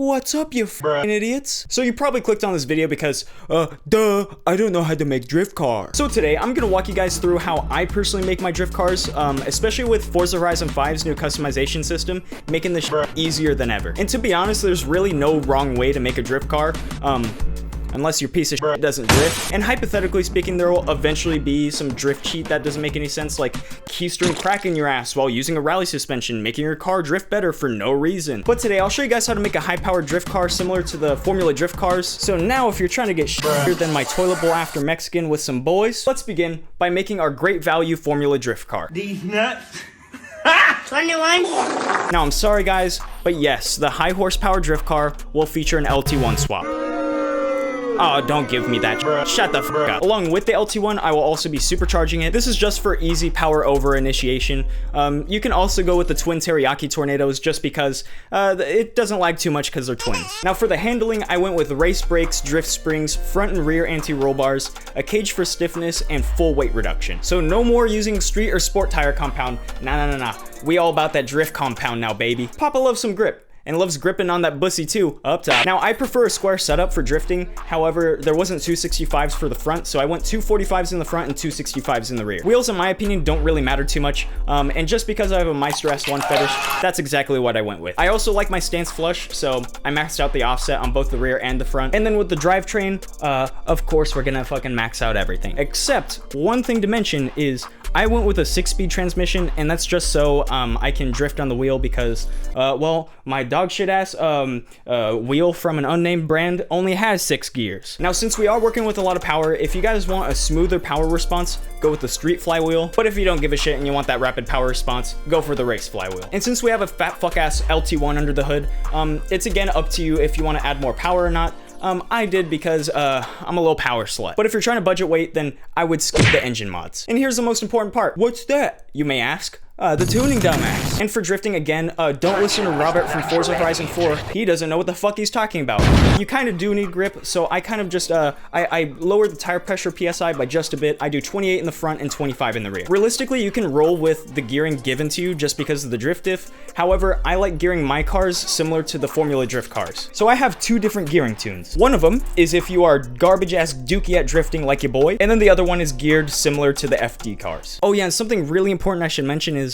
What's up, you f***ing idiots? So you probably clicked on this video because, duh, I don't know how to make drift cars. So today, I'm gonna walk you guys through how I personally make my drift cars, especially with Forza Horizon 5's new customization system, making this easier than ever. And to be honest, there's really no wrong way to make a drift car, unless your piece of shit doesn't drift. And hypothetically speaking, there will eventually be some drift cheat that doesn't make any sense, like keystring cracking your ass while using a rally suspension, making your car drift better for no reason. But today, I'll show you guys how to make a high-powered drift car similar to the Formula Drift cars. So now, if you're trying to get shittier than my toilet bowl after Mexican with some boys, let's begin by making our great value Formula Drift car. These nuts. 21. Now, I'm sorry guys, but yes, the high horsepower drift car will feature an LT1 swap. Oh, don't give me that. Shut the f up. Along with the LT1, I will also be supercharging it. This is just for easy power over initiation. You can also go with the twin teriyaki tornadoes just because it doesn't lag too much because they're twins. Now for the handling, I went with race brakes, drift springs, front and rear anti-roll bars, a cage for stiffness, and full weight reduction. So no more using street or sport tire compound. Nah. We all about that drift compound now, baby. Papa loves some grip. And loves gripping on that bussy too, up top. Now, I prefer a square setup for drifting. However, there wasn't 265s for the front, so I went 245s in the front and 265s in the rear. Wheels, in my opinion, don't really matter too much. And just because I have a Meister S1 fetish, that's exactly what I went with. I also like my stance flush, so I maxed out the offset on both the rear and the front. And then with the drivetrain, of course, we're gonna fucking max out everything. Except, one thing to mention is, I went with a 6-speed transmission, and that's just so I can drift on the wheel because, well, my dog shit ass wheel from an unnamed brand only has 6 gears. Now, since we are working with a lot of power, if you guys want a smoother power response, go with the street flywheel. But if you don't give a shit and you want that rapid power response, go for the race flywheel. And since we have a fat fuck ass LT1 under the hood, it's again up to you if you want to add more power or not. I did because I'm a little power slut. But if you're trying to budget weight, then I would skip the engine mods. And here's the most important part. What's that, you may ask? The tuning dumbass. And for drifting again, don't listen to Robert from Forza Horizon 4. He doesn't know what the fuck he's talking about. You kind of do need grip, so I kind of just, I lowered the tire pressure PSI by just a bit. I do 28 in the front and 25 in the rear. Realistically, you can roll with the gearing given to you just because of the drift diff. However, I like gearing my cars similar to the Formula Drift cars. So I have 2 different gearing tunes. One of them is if you are garbage ass dookie at drifting like your boy, and then the other one is geared similar to the FD cars. Oh yeah, and something really important I should mention is,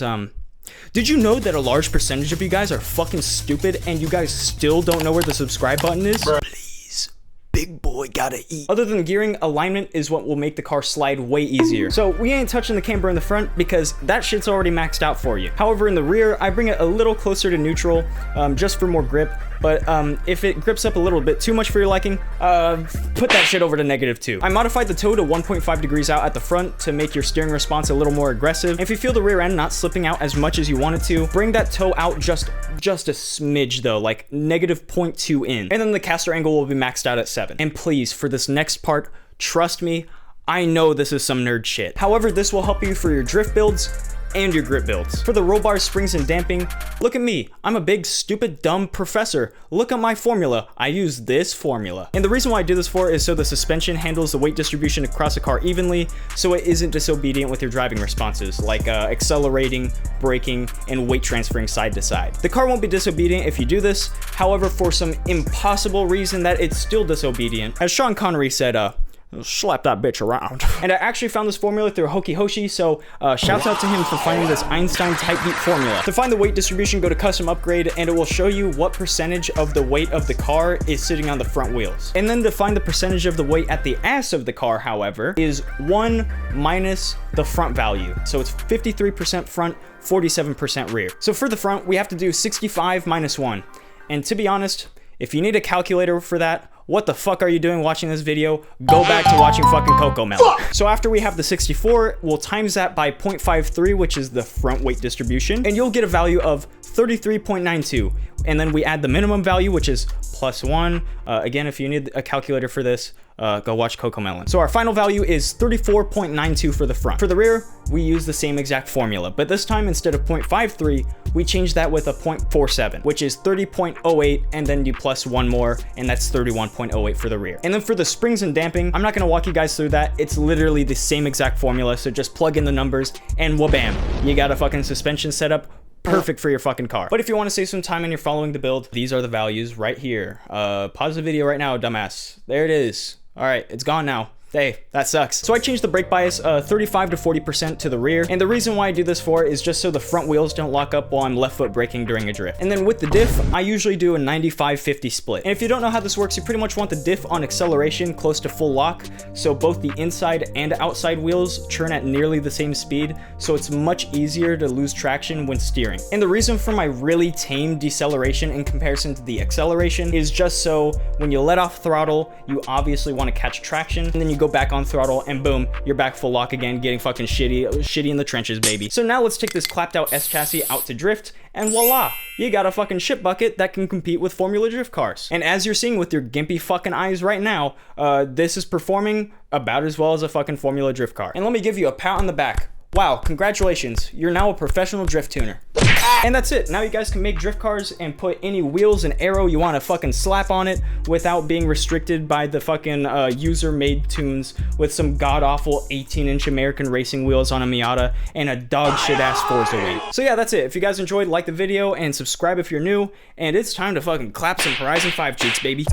did you know that a large percentage of you guys are fucking stupid and you guys still don't know where the subscribe button is? Please, big boy gotta eat. Other than gearing, alignment is what will make the car slide way easier. So we ain't touching the camber in the front because that shit's already maxed out for you. However, in the rear, I bring it a little closer to neutral, just for more grip. But if it grips up a little bit too much for your liking, put that shit over to -2. I modified the toe to 1.5 degrees out at the front to make your steering response a little more aggressive. If you feel the rear end not slipping out as much as you want it to, bring that toe out just a smidge though, like -0.2 in. And then the caster angle will be maxed out at 7. And please, for this next part, trust me, I know this is some nerd shit. However, this will help you for your drift builds and your grip builds. For the roll bars, springs, and damping, look at me. I'm a big, stupid, dumb professor. Look at my formula. I use this formula. And the reason why I do this for is so the suspension handles the weight distribution across the car evenly, so it isn't disobedient with your driving responses, like accelerating, braking, and weight transferring side to side. The car won't be disobedient if you do this. However, for some impossible reason that it's still disobedient, as Sean Connery said, slap that bitch around. And I actually found this formula through Hoki Hoshi, so shouts out to him for finding this Einstein type beat formula. To find the weight distribution, go to custom upgrade and it will show you what percentage of the weight of the car is sitting on the front wheels. And then to find the percentage of the weight at the ass of the car, however, is 1 minus the front value. So it's 53% front, 47% rear. So for the front, we have to do 65 minus 1. And to be honest, if you need a calculator for that, what the fuck are you doing watching this video? Go back to watching fucking Cocomelon. So after we have the 64, we'll times that by 0.53, which is the front weight distribution, and you'll get a value of 33.92. And then we add the minimum value, which is +1. Again, if you need a calculator for this, go watch Cocomelon. So our final value is 34.92 for the front. For the rear, we use the same exact formula, but this time instead of 0.53, we change that with a 0.47, which is 30.08, and then you plus 1 more, and that's 31.08 for the rear. And then for the springs and damping, I'm not gonna walk you guys through that. It's literally the same exact formula, so just plug in the numbers, and wha-bam, you got a fucking suspension setup perfect for your fucking car. But if you want to save some time and you're following the build, these are the values right here. Pause the video right now, dumbass. There it is. All right, it's gone now. Hey, that sucks. So I changed the brake bias 35 to 40% to the rear, and the reason why I do this for is just so the front wheels don't lock up while I'm left foot braking during a drift. And then with the diff, I usually do a 95-50 split. And if you don't know how this works, you pretty much want the diff on acceleration close to full lock, so both the inside and outside wheels turn at nearly the same speed, so it's much easier to lose traction when steering. And the reason for my really tame deceleration in comparison to the acceleration is just so when you let off throttle, you obviously want to catch traction, and then you go back on throttle and boom, you're back full lock again, getting fucking shitty in the trenches, baby. So now let's take this clapped out S chassis out to drift, and voila, you got a fucking shit bucket that can compete with Formula Drift cars. And as you're seeing with your gimpy fucking eyes right now, this is performing about as well as a fucking Formula Drift car. And let me give you a pat on the back. Wow, congratulations, you're now a professional drift tuner. And that's it. Now you guys can make drift cars and put any wheels and aero you want to fucking slap on it without being restricted by the fucking user-made tunes with some god-awful 18-inch American racing wheels on a Miata and a dog shit-ass Forza weight. So yeah, that's it. If you guys enjoyed, like the video and subscribe if you're new. And it's time to fucking clap some Horizon 5 cheeks, baby.